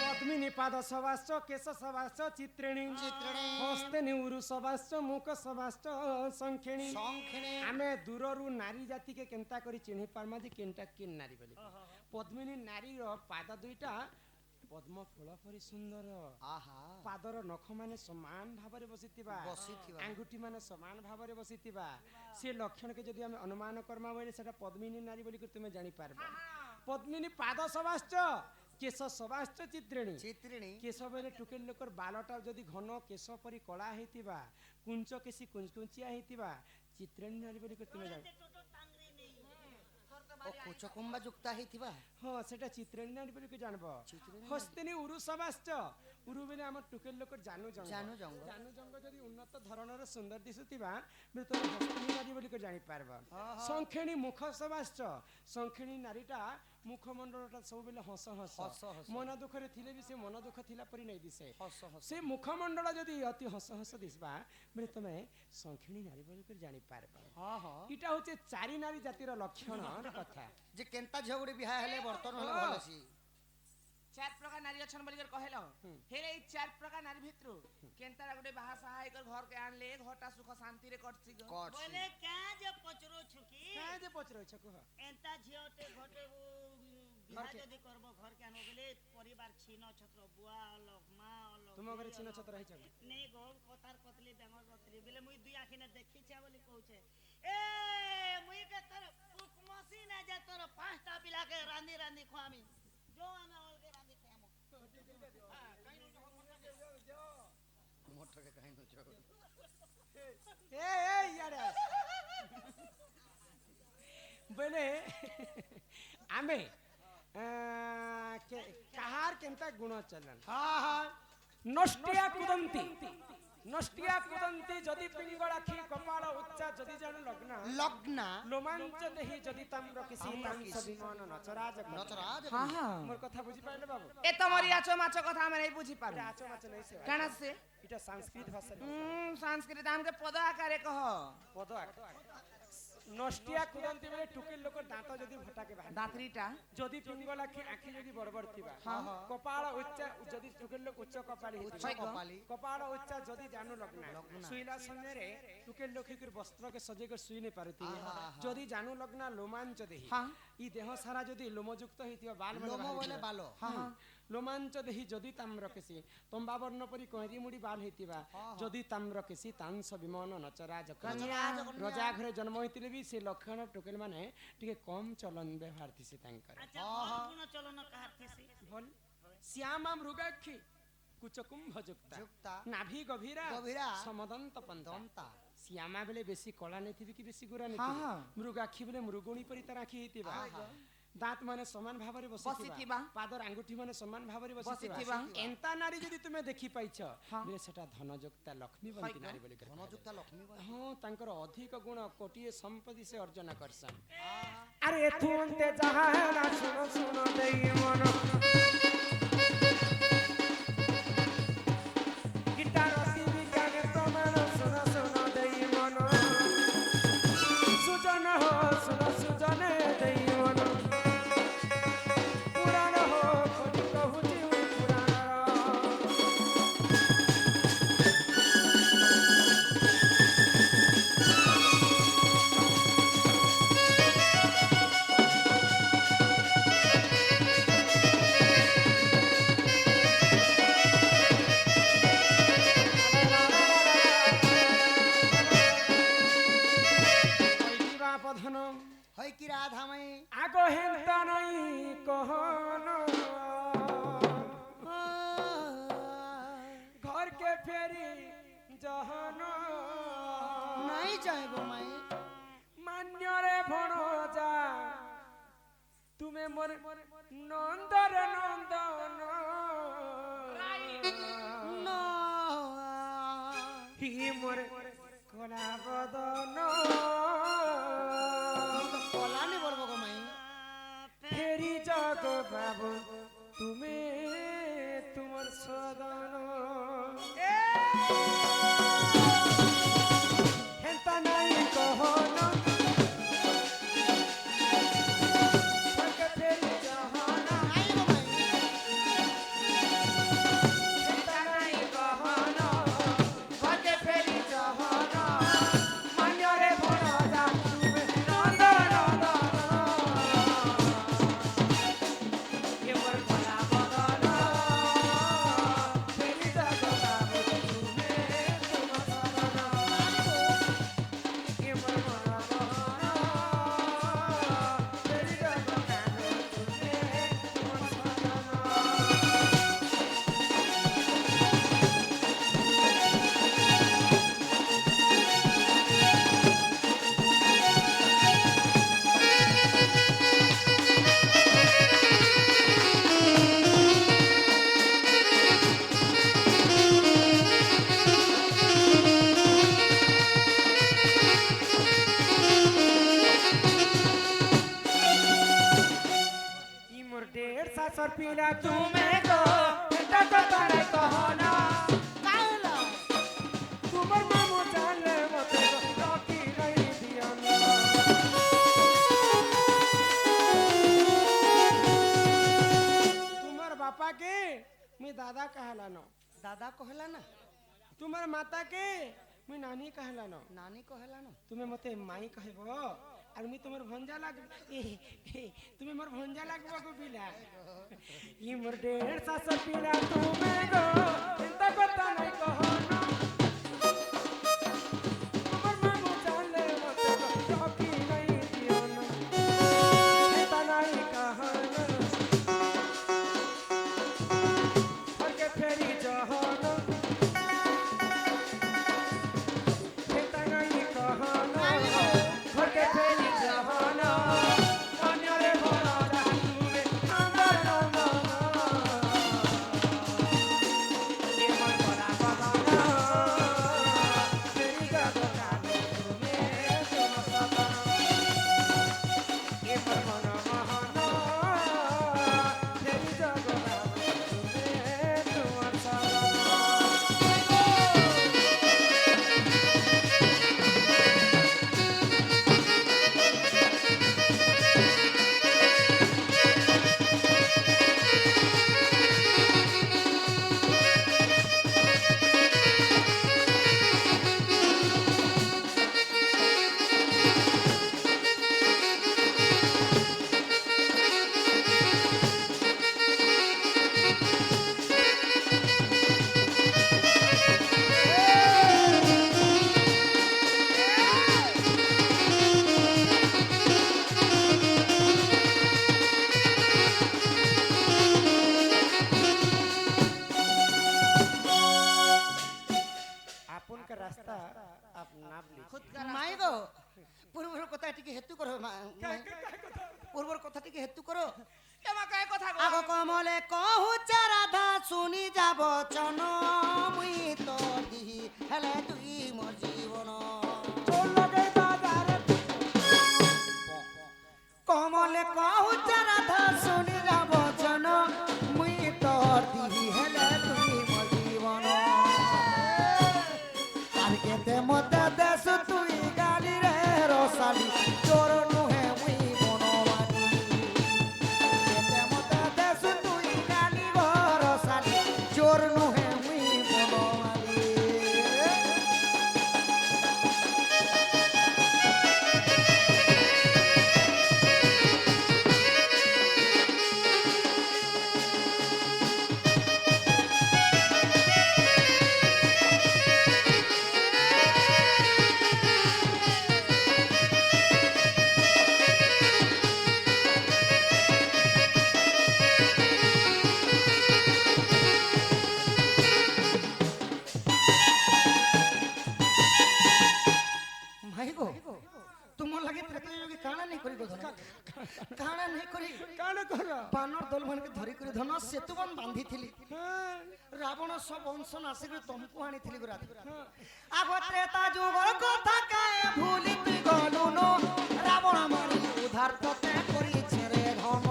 পদ্মিনী পাদ সবাস্চ কেশ সবাস্চ চিত্রিণী হস্তেনি উরু সবাস্চ মুখ সবাস্চ সংখিণী সংখিণী ଆମେ ଦୂରରୁ ନାରୀ ଜାତିକେ କେନ୍ତା କରି ଚିହ୍ନି ପାରମା ଯେ କେନ୍ଟା କେନ୍ ନାରୀ ବୋଲି ପଦ୍ମିନୀ ନାରୀର ପାଦ ଦୁଇଟା ପଦ୍ମ ଫୁଳ ପରି ସୁନ୍ଦର ଆହା ପାଦର ନଖ ମାନେ ସମାନ ଭାବରେ ବସିଥିବା ବସିଥିବା। ଆଙ୍ଗୁଠି ମାନେ ସମାନ ଭାବରେ ବସିଥିବା ସେ ଲକ୍ଷଣକେ ଯଦି ଆମେ ଅନୁମାନ କର୍ମା ବୋଇଲେ ସେଟା ପଦ୍ମିନୀ ନାରୀ ବୋଲି ତୁମେ ଜାଣିପାରବା ପଦ୍ମିନୀ ପାଦ ସବାଶ୍ଚ କେଶ ସବାଶ୍ଚ ଚିତ୍ରିଣୀ ଚିତ୍ରିଣୀ କେଶ ବୋଇଲେ ଟୁକେଲ ଲୋକର ବାଲଟା ଯଦି ଘନ କେଶ ପରି କଳା ହେଇଥିବା କୁଞ୍ଚ କେଶୀ କୁଞ୍ଚକୁଞ୍ଚିଆ ହେଇଥିବା ଚିତ୍ରିଣୀ ନାରୀ ବୋଲି ତୁମେ ଜାଣି ଟୋଟୋ ଟାଙ୍ଗରି ନେଇ ଓ କୁଚକୁମ୍ବା ଯୁକ୍ତା ହେଇଥିବା ହଁ ସେଟା ଚିତ୍ରିଣୀ ନାରୀ ବୋଲି ଜାଣବ ଚିତ୍ରିଣୀ ହସ୍ତିନୀ ଉରୁ ସବାଶ୍ଚ ଉରୁ ବୋଲେ ଆମ ଟୁକେଲ ଲୋକର ଜାନୁ ଜଙ୍ଗ ଜାନୁ ଜଙ୍ଗ। ଜାନୁ ଜଙ୍ଗ ଯଦି ଉନ୍ନତ ଧରଣର ସୁନ୍ଦର ଦିଶୁଥିବା ବୋଲେ ତମେ ହସ୍ତିନୀ ନାରୀ ବୋଲି ଜାଣିପାରବ ଶଙ୍ଖିଣୀ ମୁଖ ସବାଶ୍ଚ ଶଙ୍ଖିଣୀ ନାରୀଟା ମୁଖମଣ୍ଡଳଟା ସବୁବେଳେ ହସ ହସ ହସ ହସ। ମନ ଦୁଃଖରେ ଥିଲେ ବି ସେ ମନ ଦୁଃଖ ଥିଲା ପରି ନାଇଁ ଦିଶେ ହସ ହସ ସେ ମୁଖମଣ୍ଡଳ ଯଦି ଅତି ହସ ହସ ଦିଶବା ବୋଲେ ତମେ ଶଙ୍ଖିଣୀ ନାରୀ ବୋଲି ଜାଣିପାରବ ହଁ ହଁ ଏଇଟା ହଉଛି ଚାରି ନାରୀ ଜାତିର ଲକ୍ଷଣର କଥା ଯେ କେନ୍ତା ଝିଅ ଗୋଟେ ବିହା ହେଲେ ବର୍ତ୍ତମାନ ହେଲେ ଭଲ ସି ଚାର ପ୍ରକାର ନାରୀ ଅଛନ୍ ବୋଲିକରି କହିଲ ହେଲେ ଏଇ ଚାର ପ୍ରକାର ନାରୀ ଭିତରୁ କେନ୍ତା ଗୋଟେ ବାହା ସାହା ହେଇକରି ଘରକେ ଆଣିଲେ ଘରଟା ସୁଖ ଶାନ୍ତିରେ କଟସି ଗ କଟ୍ ବୋଇଲେ କାଁ ଯେ ପଚରୁଛୁ କି କାଇଁ ଯେ ପଚରଇଛ କୁହ ଏନ୍ତା ଝିଅଟେ ଘଟେ ବିହା ଘରକେ। ଯଦି କରବ ଘରକେ ଆନବ ବୋଲେ ପରିବାର ଛିନ ଛତ୍ର ବୁଆ ଅଲଗ ମା ଅଲଗ ତୁମ ଘରେ ଛିନ ଛତ୍ର ହେଇଛ କି? ନେଇ ଗୋ କଥାର କତଲି ଡାଙ୍ଗର ରତଲି ବେଲେ ମୁଇ ଦୁଇ ଆଖିନେ ଦେଖିଛେ ବୋଲି କହୁଛେ ଏ ମୁଇ କେ ତୋର ପୁକମସି ନା ଯେ ତୋର ପାଞ୍ଚଟା ପିଲାକେ ରାନ୍ଧି ରାନ୍ଧି ଖୁଆମି जो ଆମେ ଅଲଗେ ରାନ୍ଧି ଖାଇମୁ ମୋଟକେ କାହିଁ ନଛ ଏ ଇଆଡେ ଆସ। ବୋଲେ ଆମେ କାହାର କେନ୍ତା ଗୁଣ ଚଲନ ହଁ ହଁ ନଷ୍ଟିଆ କୁଦନ୍ତି ନଷ୍ଟିଆ କୁଦନ୍ତି ଯଦି ପିଙ୍ଗଳାଖି କପାଳ ଉଚ୍ଚା ଯଦି ଜାଣୁ ଲଗ୍ନ ଲଗ୍ନା ଲୋମାଞ୍ଚ ଦେହି ଯଦି ତାମ୍ର କିସି ତାଂସ ବିମାନ ନଚରାଜ ନଚରାଜ ହଁ ହଁ ମୋର କଥା ବୁଝି ପାଇଲେ ବାବୁ ଏ ତମରି ଆଚ ମାଛ କଥା ଆମେ नहीं बुझी पारू এটা আচো মাছ নাই সে କାଣା ସେ এটা সংস্কৃত ভাষা সংস্কৃତ ଆମକେ ପଦ ଆକାରେ କହ পদ নষ্টিয়া কুদন্তি বেলে টুকির লোকর দাঁত যদি ভটাকে বাহার দাঁতরিটা যদি পিঙ্গল আখি যদি বড় বড় থিবা কপাল উচ্চ যদি টুকির লোক উচ্চ কপালি উচ্চ হইতিবা কপালি কপাল উচ্চ যদি জানু লগ্না শুইলা সমୟରେ টুকির লোকির বস্ত্রকে সজেই করে শুই নে পারতি যদি জানু লগ্না লোমাঞ্চ দেহি হ্যাঁ ই দেহ সারা যদি লোমযুক্ত হইতিবা বাল মানে লোম বলে বাল হ্যাঁ লোমাঞ্চ দেহি যদি তাম্র কেশি তম্বাবর্ণ পরি কইরি মুড়ি বাল হইতিবা যদি তাম্র কেশি তাংস বিমান নচরা রজা ঘরে জন্ম হইতিলে বি সে লক্ষণ টুকেল মানে টিকে কম চলন ব্যবহার থিসে তাঙ্কর আচ্ছা গুণ চলন কাহার থেসি ভল শ্যামা মৃগাক্ষী কুচকুম্ভ যুক্তা যুক্তা নাভি গভীরা গভীরা সমদন্ত পন্থা দন্তা শ্যামা বেলে বেশি কলা নেথিবি কি বেশি গোরা হ্যাঁ, নেথিবি হ্যাঁ। মৃগাক্ষী বেলে মৃগুণী পরি তার আখি হইতিবা दांत माने समान भाବରେ बसिथिबा। बसिथिबा पादर आंगुठी माने समान भाବରେ बसिथिबा। बसिथिबा एंता नारी जदि तुमे देखि पाइछ हाँ। बे सेटा धनयुक्ता लक्ष्मीवती नारी बोली कर ଧନଯୁକ୍ତା ଲକ୍ଷ୍ମୀ ବଳି। हां तांकर अधिक गुण कोटिए संपत्ति से अर्जन करसन अरे एथुंते जहाना सुनो सुनो देई मन गिटार सीवी गाने प्रमाण सुनो सुनो देई मन सुजन हो सुनो सुजन देई मन पुराण हो कोनी कहूची पुराण पधन হয় কি রাধাময়ী आगो हेंता नहीं कहन घर के फेरी जहन নাই চাইব মাই मान्यरे भणजा तुमे मोर नंदर नंदन না ही मोर कला बदन কলানি বলবো গো মাই फेरी जग बाबू तुमे तुमर सदन हेंता नहीं कहन फरके फेरी जहन নাই গো মাই हेंता नहीं कहन फरके फेरी जहन मान्यरे भणजा तुमे नंदन ये मोर कला बदन फेरी जग बाबू तुमे तुमर सदन ये मोर कला बदन फेरी जग बाबू तुमे तुमर सदन ई मोर डेढ़ सासर पीला तुमे गो बेटा तो तारे कहना কাইলা तुमर मामू जाने मते गो की रही दियाना तुमर बापा के मी दादा कहला न দাদা কহেলা না तुमर माता के मी नानी कहला न নানি কহেলা না तुम्हें मते माई कहबो और मी तुमर भंजा लाग तुम्हें मोर भंजा लागबो को बिला ई मोर डेढ़ सासर पीला तुमे गो चिंता करता नहीं कहना तुमर मामू जाने मते गो की नहीं दियाना चिंता नहीं कहना फरके फेरी जहना चिंता नहीं कहना फरके फेरी जहना अन्यरे भणजा तुमे नंदन नंदन ये मोर कला बदन ପୂର୍ବର କଥା ଟିକେ ହେତୁ କର কেমা কায় কথা গো আগ কমলে কহুচা রাধা শুনি যাব চন মুই তো দিহি হেলে তুই মোর জীবন কমলে কহুচা রাধা শুনি যাব চন মুই তো দিহি হেলে তুই মোর জীবন আর কেতে মতে দেশ তুই গালি রে রসালি তোর নুহে মুই বনবানি কেতে মতে দেশ তুই গালি গো রসালি চোর নুহে মুই বনবানি भाई गो तुम लगे प्रकृति योगी काना नहीं करी गो धन काना नहीं करी কাণ কর बानर दल मन के धरी करी धन सेतुबन बांधी थिली रावण सब वंश नासी कर तुमको आनी थिली गो रात आगो त्रेता जुगर कथा काए भूली तु गलु नो रावण मारी उधार तते करी छेरे धन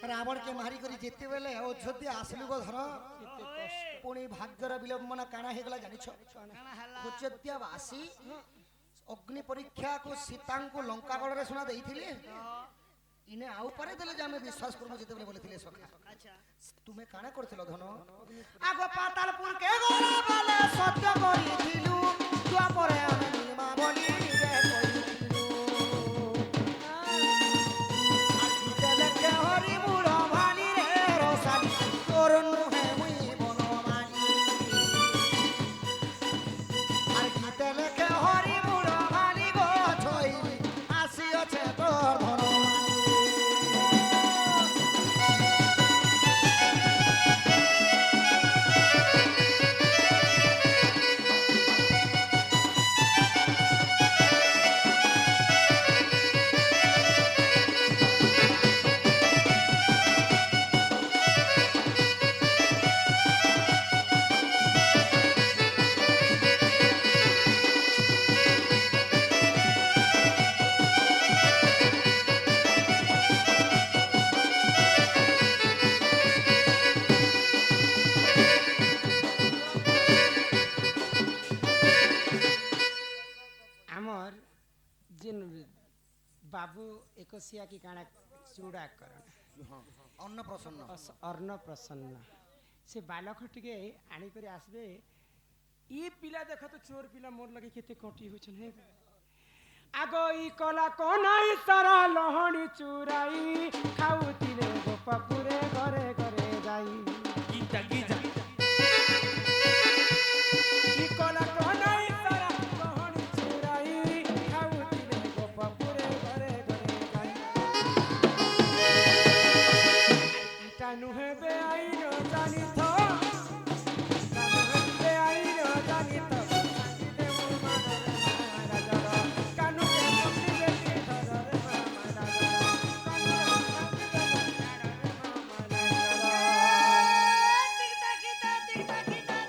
रावण के मारी करी जेते बेले अयोध्या आसलु गो धन पुणी भाग्यर विलंबना काना हे गला जानिछ अयोध्या वासी अग्नि परीक्षा को सीता को लंका गड़ रे सुना देइथिले इने आउ पारे देले जे हमें विश्वास करमु जेते बेले बोलेथिले सखा अच्छा तुमे काना करथिलो धन आगो पातालपुर के गोरा बाले सत्य करिथिलु तुआ परे हम नीमा बली रे करिथिलु आखि देले के हरि मुड़ भानी रे रोसाली तोर नुहे मुई बनमानी आखि देले के हरि मुड़ भानी गो छोई आसी अछे तोर धनमानी আমার जिन बाबू एकसिया की काना चूड़ा करण अन्न प्रसन्न अर्ण प्रसन्न से बालक टिके आनी करे आसबे ई पिला देख तो चोर पिला मोर लगे केते कटी होछन हे आगो ई कला कोनाई सारा लहणी चुराई खाउतिले गोपपुरे घरे घरे जाई গীতা গীতা ई कला कोनाई सारा लहणी चुराई खाउतिले गोपपुरे घरे घरे जाई इटा नुहे बे आई न जानी थो बे आई न जानी थो दे मो मारा जरा कानु के मुक्ति देती धरे मारा जरा कानु के मुक्ति देती धरे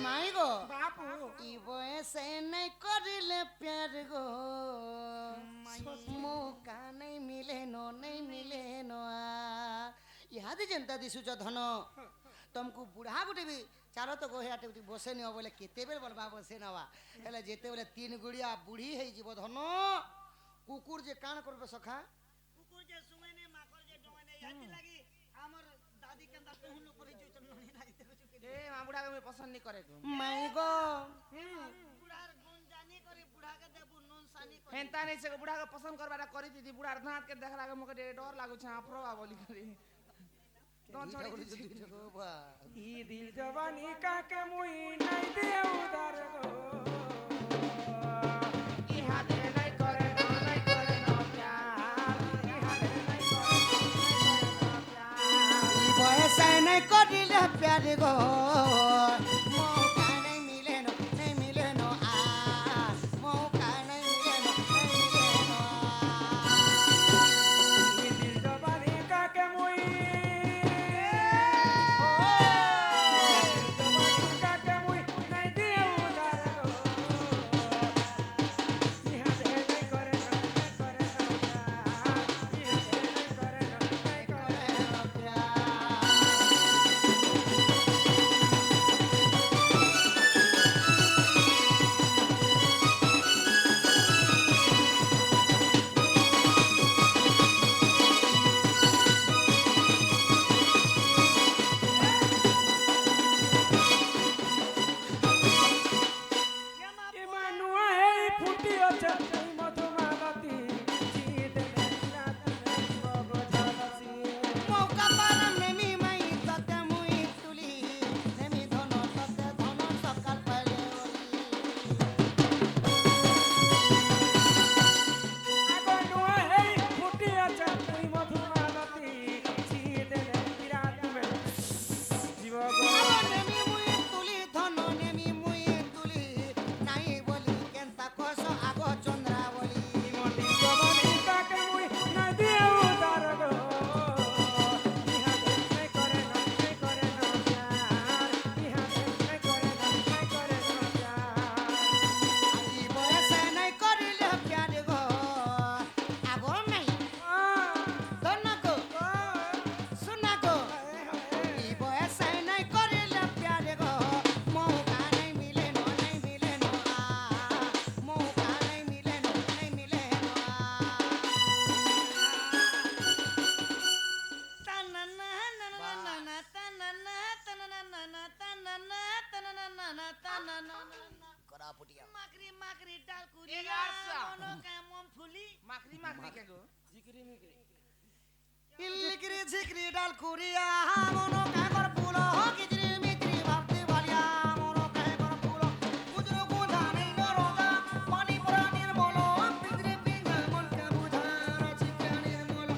माई गो बापू ई वैसे नहीं करिले प्यार गो मौका नहीं मिले नो याद जनता दिसुच धन तुमको बुढ़ा गुटे भी ଚାଲ ତ ଗୋହିଆଟେ ବସେ ନିଅ ବୋଲେ କେତେବେଳେ ବଲବା ବସେ ନେବା ହେଲେ ଯେତେବେଳେ 3 ଗୁଡ଼ିଆ ବୁଢ଼ୀ ହେଇଯିବ ଧନ କୁକୁର ଯେ କାଣ করবে ସଖା কুকুর যে সুমে নে মাকড় যে ডমে নে ইয়াতি লাগি আমার দাদি কেনতা টহুন করে যে ননি নাই দেখুছ কি ए मां बुढ़ा के मैं पसंद नहीं करे को মাই গো বুড়ার গুণ জানি করে বুড়াকে দেবু নুন সানি করে हेंता नहीं से बुढ़ा के पसंद करबारा करी दीदी बुढ़ा दांत के देखला के मके डर लागु छ आफरोवा बोली करी तो छोड़ी दी ई दिल जवानी का के मुई नहीं दे उधार गो ई हाथ रे नहीं करे no प्यार ई हाथ रे नहीं करे no प्यार ई बयस नहीं करिले प्यार गो मौका नहीं मिले नो आ मौका नहीं मिले नो ई दिल जवानी का के मुई का के मुई नहीं दे उधार गो ई हाथ रे नहीं करे no प्यार ई हाथ रे नहीं करे no प्यार ये मा Emanuel hey puti ocha madhumavati jeet raat bogo jalasi मौका पर नेमी मई तते मुई तुली नेमी धनो तते धनो सकाल पहले Emanuel hey puti ocha madhumavati jeet raat mein jivogo Nemi मुई तुली धनो नेमी मुई तुली नाही बोली केनता कोसो आगो चंद्रा बोली moti jawani ka ke mui na diu dargo iha nahi kore no pyar iha nahi kore no pyar ई बयस नहीं करिले प्यार गो आगो नहीं धनो को सुना को ई बयस नहीं करिले प्यार गो मौका नहीं मिले नो आ मौका नहीं मिले नो आ तनना ननना तनना तनना तनना तनना तनना करा पुटिया माकरी माकरी डाल ये कुरिया गासा। मोनो का मूंगफली माखरी माखरी के गो इल्लिक्री झिक्री डाल कुरिया मोनो काकर फूलो किजरी मित्री भक्ति बलिया मोनो काकर फूलो कुजरो बुझा नहीं नरोगा पानी पुरा निर्मलो पितरी पिंगा मन का बुझा रचिका निर्मलो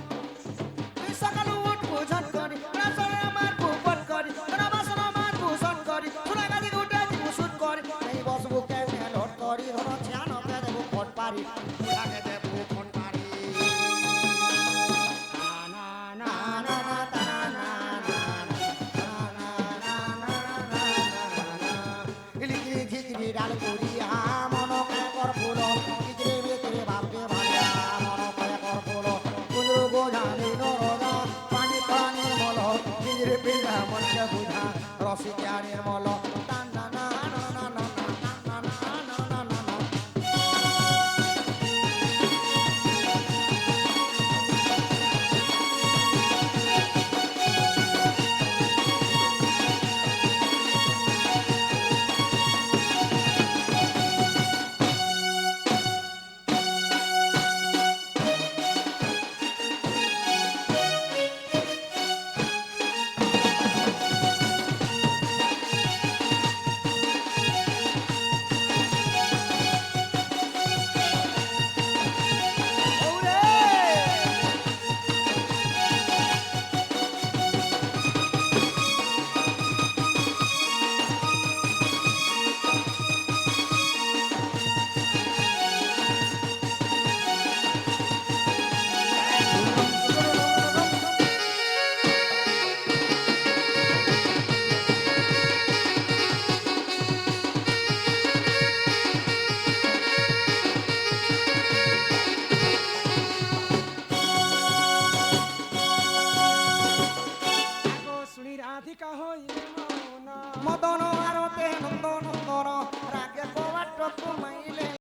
तुई सकाल उठ बुझत करी रासरे मार बुपट करी रा बासन मार बुसट करी थुला गादी उठा बुसुट करी नहीं बसबु के मेलट करी धरो ध्यान के देबु फट पारी